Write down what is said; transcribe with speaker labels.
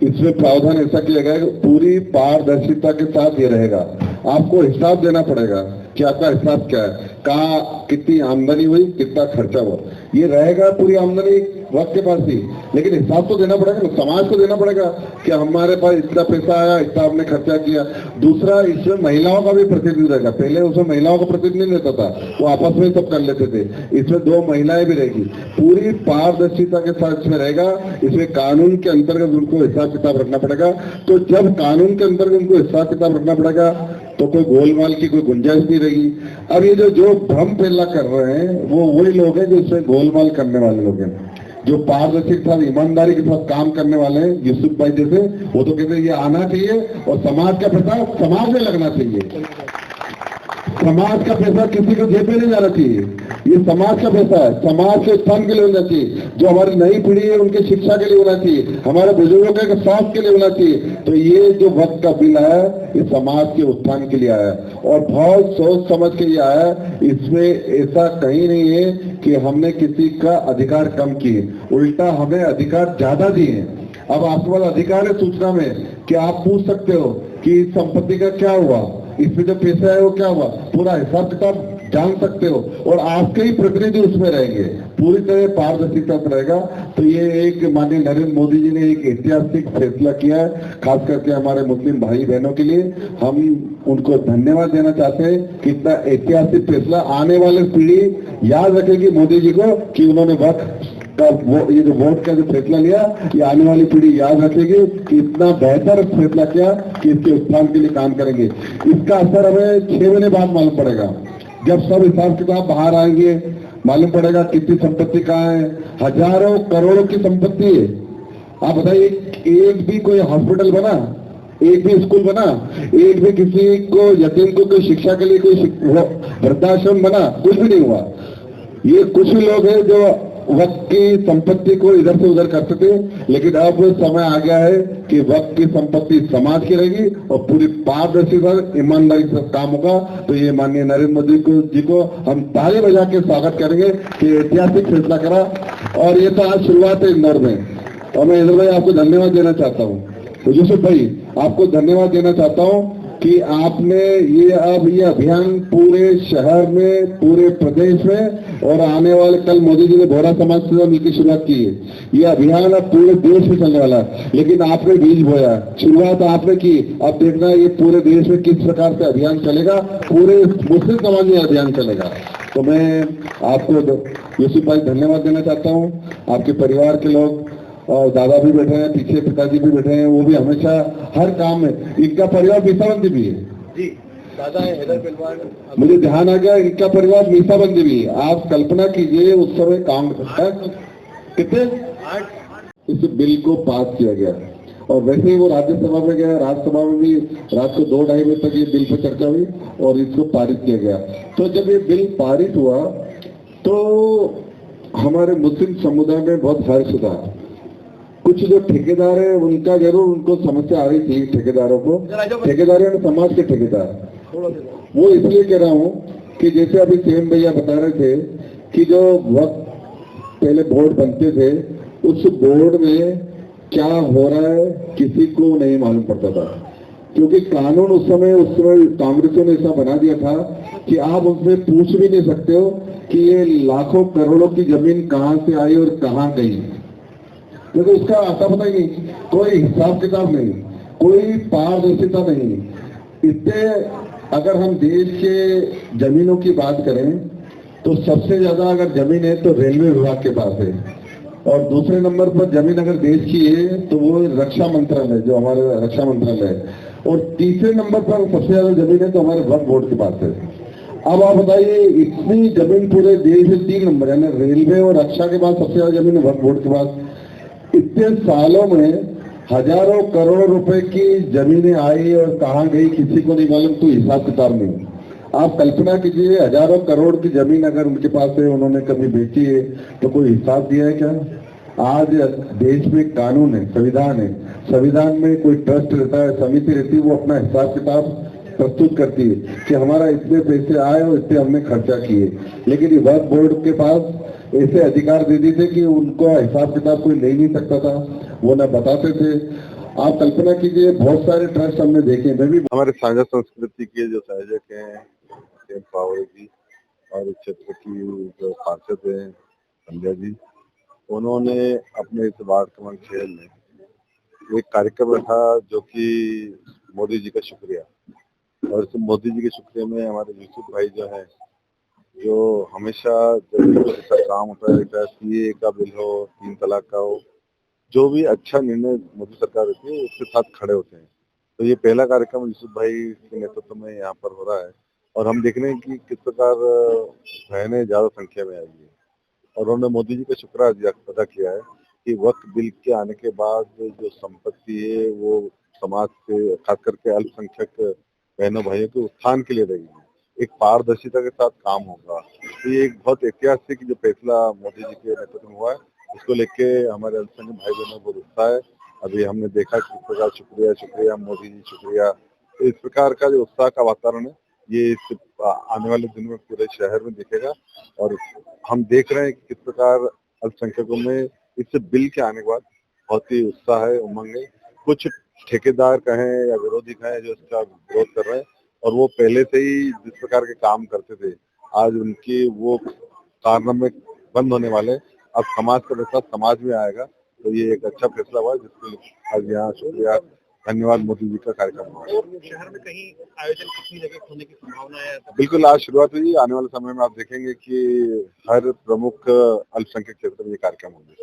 Speaker 1: इसमें प्रावधान ऐसा किया गया कि पूरी पारदर्शिता के साथ ये रहेगा। आपको हिसाब देना पड़ेगा कि आपका हिसाब क्या है, कहाँ कितनी आमदनी हुई, कितना खर्चा हुआ, ये रहेगा पूरी आमदनी वक्त के पास ही, लेकिन हिसाब तो देना पड़ेगा ना, समाज को देना पड़ेगा कि हमारे पास इतना पैसा आया, इतना हमने खर्चा किया। दूसरा, इसमें महिलाओं का भी प्रतिनिधित्व रहेगा। पहले उसमें महिलाओं का प्रतिनिधित्व नहीं रहता था, वो आपस में सब कर लेते थे। इसमें 2 महिलाएं भी रहेगी, पूरी पारदर्शिता के साथ इसमें रहेगा। इसमें कानून के अंतर्गत उनको हिसाब किताब रखना पड़ेगा। तो जब कानून के अंतर्गत उनको हिसाब किताब रखना पड़ेगा तो कोई गोलमाल की कोई गुंजाइश नहीं रहेगी। अब ये जो भ्रम फैला कर रहे हैं वो वही लोग हैं जो इसमें गोलमाल करने वाले लोग हैं, जो पारदर्शिता के साथ ईमानदारी के साथ काम करने वाले हैं। यूसुफ भाई जैसे, वो तो कहते हैं ये आना चाहिए और समाज का पैसा समाज में लगना चाहिए। समाज का पैसा किसी को जेब में नहीं जाना चाहिए, ये समाज का पैसा है, समाज के उत्थान के लिए होना चाहिए। जो हमारी नई पीढ़ी है उनकी शिक्षा के लिए होना चाहिए, हमारे बुजुर्गों के स्वास्थ्य के लिए होना चाहिए। तो ये जो वक्त का बिल आया ये समाज के उत्थान के लिए आया और बहुत सोच समझ के ये आया। इसमें ऐसा कहीं नहीं है कि हमने किसी का अधिकार कम किए, उल्टा हमें अधिकार ज्यादा दिए। अब आपके पास अधिकार है सूचना में कि आप पूछ सकते हो कि इस संपत्ति का क्या हुआ, इसमें जो पैसा है वो क्या हुआ, पूरा हिसाब किताब जान सकते हो और आपके ही प्रतिनिधि उसमें रहेंगे, पूरी तरह पारदर्शिता रहेगा। तो ये एक माननीय नरेंद्र मोदी जी ने एक ऐतिहासिक फैसला किया है, खास करके हमारे मुस्लिम भाई बहनों के लिए। हम उनको धन्यवाद देना चाहते हैं कि इतना ऐतिहासिक फैसला आने वाली पीढ़ी याद रखेगी मोदी जी को कि उन्होंने वक्त ये जो वोट का जो फैसला लिया, ये आने वाली पीढ़ी याद रखेगी कि इतना बेहतर फैसला किया कि इसके उत्थान के लिए काम करेंगे। इसका असर हमें 6 महीने बाद मालूम पड़ेगा, जब सब हिसाब किताब बाहर आएंगे, मालूम पड़ेगा कितनी संपत्ति कहाँ है। हजारों करोड़ों की संपत्ति है। आप बताइए, एक भी कोई हॉस्पिटल बना, एक भी स्कूल बना, एक भी किसी को यतीम को कोई शिक्षा के लिए कोई वृद्धाश्रम बना, कुछ भी नहीं हुआ। ये कुछ ही लोग हैं जो वक्त की संपत्ति को इधर से उधर करते थे, लेकिन अब समय आ गया है कि वक्त की संपत्ति समाज की रहेगी और पूरी पारदर्शिता ईमानदारी से काम होगा। तो ये माननीय नरेंद्र मोदी जी को हम ताली बजा के स्वागत करेंगे कि ऐतिहासिक फैसला करा। और ये तो आज शुरुआत है इंदौर में, और मैं इंदौर भाई आपको धन्यवाद देना चाहता हूँ, यूसुफ भाई आपको धन्यवाद देना चाहता हूँ कि आपने ये अभियान पूरे शहर में, पूरे प्रदेश में और आने वाले कल मोदी जी ने बोहरा समाज से मिलकर शुरुआत की है। ये अभियान अब पूरे देश में चलने वाला है, लेकिन आपने बीज बोया, शुरुआत आपने की। अब देखना ये पूरे देश में किस प्रकार से अभियान चलेगा, पूरे मुस्लिम समाज में अभियान चलेगा। तो मैं आपको यूसुफ भाई धन्यवाद देना चाहता हूँ। आपके परिवार के लोग और दादा भी बैठे हैं, पीछे पिताजी भी बैठे हैं, वो भी हमेशा हर काम में, इनका परिवार मीसाबंदी भी है
Speaker 2: जी, दादा है हैदर पहलवान,
Speaker 1: मुझे ध्यान आ गया, इनका परिवार मीसाबंदी भी है। आप कल्पना कीजिए उस समय कांग्रेस कितने 8 इस बिल को पास किया गया और वैसे ही वो राज्यसभा में गया, राज्यसभा में भी रात को 2-2:30 बजे तक ये बिल पर चर्चा हुई और इसको पारित किया गया। तो जब ये बिल पारित हुआ तो हमारे मुस्लिम समुदाय में बहुत हर्ष था। कुछ जो ठेकेदार है उनका जरूर उनको समस्या आ रही थी, ठेकेदारों को, ठेकेदार यानी समाज के ठेकेदार। वो इसलिए कह रहा हूँ कि जैसे अभी सीएम भैया बता रहे थे कि जो वक्त पहले बोर्ड बनते थे उस बोर्ड में क्या हो रहा है किसी को नहीं मालूम पड़ता था, क्योंकि कानून उस समय कांग्रेसों ने ऐसा बना दिया था कि आप उनसे पूछ भी नहीं सकते हो कि ये लाखों करोड़ों की जमीन कहाँ से आई और कहाँ गई, क्योंकि उसका आता पता ही नहीं, कोई हिसाब किताब नहीं, कोई पारदर्शिता नहीं। इससे अगर हम देश के जमीनों की बात करें तो सबसे ज्यादा अगर जमीन है तो रेलवे विभाग के पास है, और दूसरे नंबर पर जमीन अगर देश की है तो वो रक्षा मंत्रालय, जो हमारा रक्षा मंत्रालय है, और तीसरे नंबर पर सबसे ज्यादा जमीन है तो हमारे वक्फ बोर्ड के पास है। अब आप बताइए, इतनी जमीन पूरे देश में 3 नंबर यानी रेलवे और रक्षा के बाद सबसे ज्यादा जमीन है वक्फ बोर्ड के पास। इतने सालों में हजारों करोड़ रुपए की जमीनें आई और कहाँ गई किसी को नहीं मालूम, तो हिसाब किताब नहीं। आप कल्पना कीजिए, हजारों करोड़ की जमीन अगर उनके पास है, उन्होंने कभी बेची है, तो कोई हिसाब दिया है क्या? आज देश में कानून है, संविधान है, संविधान में कोई ट्रस्ट रहता है, समिति रहती है, वो अपना हिसाब किताब प्रस्तुत करती है कि हमारा इतने पैसे आए और इतने हमने खर्चा किए। लेकिन वक्फ बोर्ड के पास ऐसे अधिकार दे दी थे कि उनको हिसाब किताब कोई ले नहीं सकता था, वो न बताते थे। आप कल्पना कीजिए बहुत सारे ट्रस्ट हमने देखे, मैं भी
Speaker 3: हमारे साझा संस्कृति के जो संयोजक हैं पावर जी और इस क्षेत्र की जो पार्षद हैं संध्या जी, उन्होंने अपने इस वार्ड क्रमांक 6 में एक कार्यक्रम रखा जो कि मोदी जी का शुक्रिया। और इस मोदी जी के शुक्रिया में हमारे यूसुफ भाई जो है, जो हमेशा जब भी कोई ऐसा काम होता है, चाहे सीए का बिल हो, 3 तलाक का हो, जो भी अच्छा निर्णय मोदी सरकार होती है उसके साथ खड़े होते हैं। तो ये पहला कार्यक्रम यूसुफ भाई के नेतृत्व में यहाँ पर हो रहा है और हम देख रहे हैं कि किस प्रकार बहनें ज्यादा संख्या में आई है और उन्होंने मोदी जी का शुक्र अदा किया है कि वक्त बिल के आने के बाद जो संपत्ति है वो समाज से खास करके अल्पसंख्यक बहनों भाइयों के उत्थान के लिए रही है। एक पारदर्शिता के साथ काम होगा। तो ये एक बहुत ऐतिहासिक जो फैसला मोदी जी के नेतृत्व में हुआ है, इसको लेके हमारे अल्पसंख्यक भाई बहनों को बहुत उत्साह है। अभी हमने देखा कि किस प्रकार शुक्रिया शुक्रिया मोदी जी शुक्रिया, तो इस प्रकार का जो उत्साह का वातावरण है ये आने वाले दिनों में पूरे शहर में दिखेगा। और हम देख रहे हैं कि किस प्रकार अल्पसंख्यकों में इस बिल के आने के बाद बहुत ही उत्साह है, उमंग है। कुछ ठेकेदार कहें या विरोधी कहें जो इसका विरोध कर रहे हैं और वो पहले से ही जिस प्रकार के काम करते थे, आज उनकी वो कारनामे बंद होने वाले। अब समाज का फैसला समाज में आएगा, तो ये एक अच्छा फैसला हुआ जिसके लिए आज यहाँ शुक्रिया धन्यवाद मोदी जी का कार्यक्रम हुआ।
Speaker 2: शहर में कहीं आयोजन कितनी जगह होने की संभावना है?
Speaker 3: बिल्कुल आज शुरुआत हुई, आने वाले समय में आप देखेंगे कि हर प्रमुख अल्पसंख्यक क्षेत्र में ये कार्यक्रम होंगे।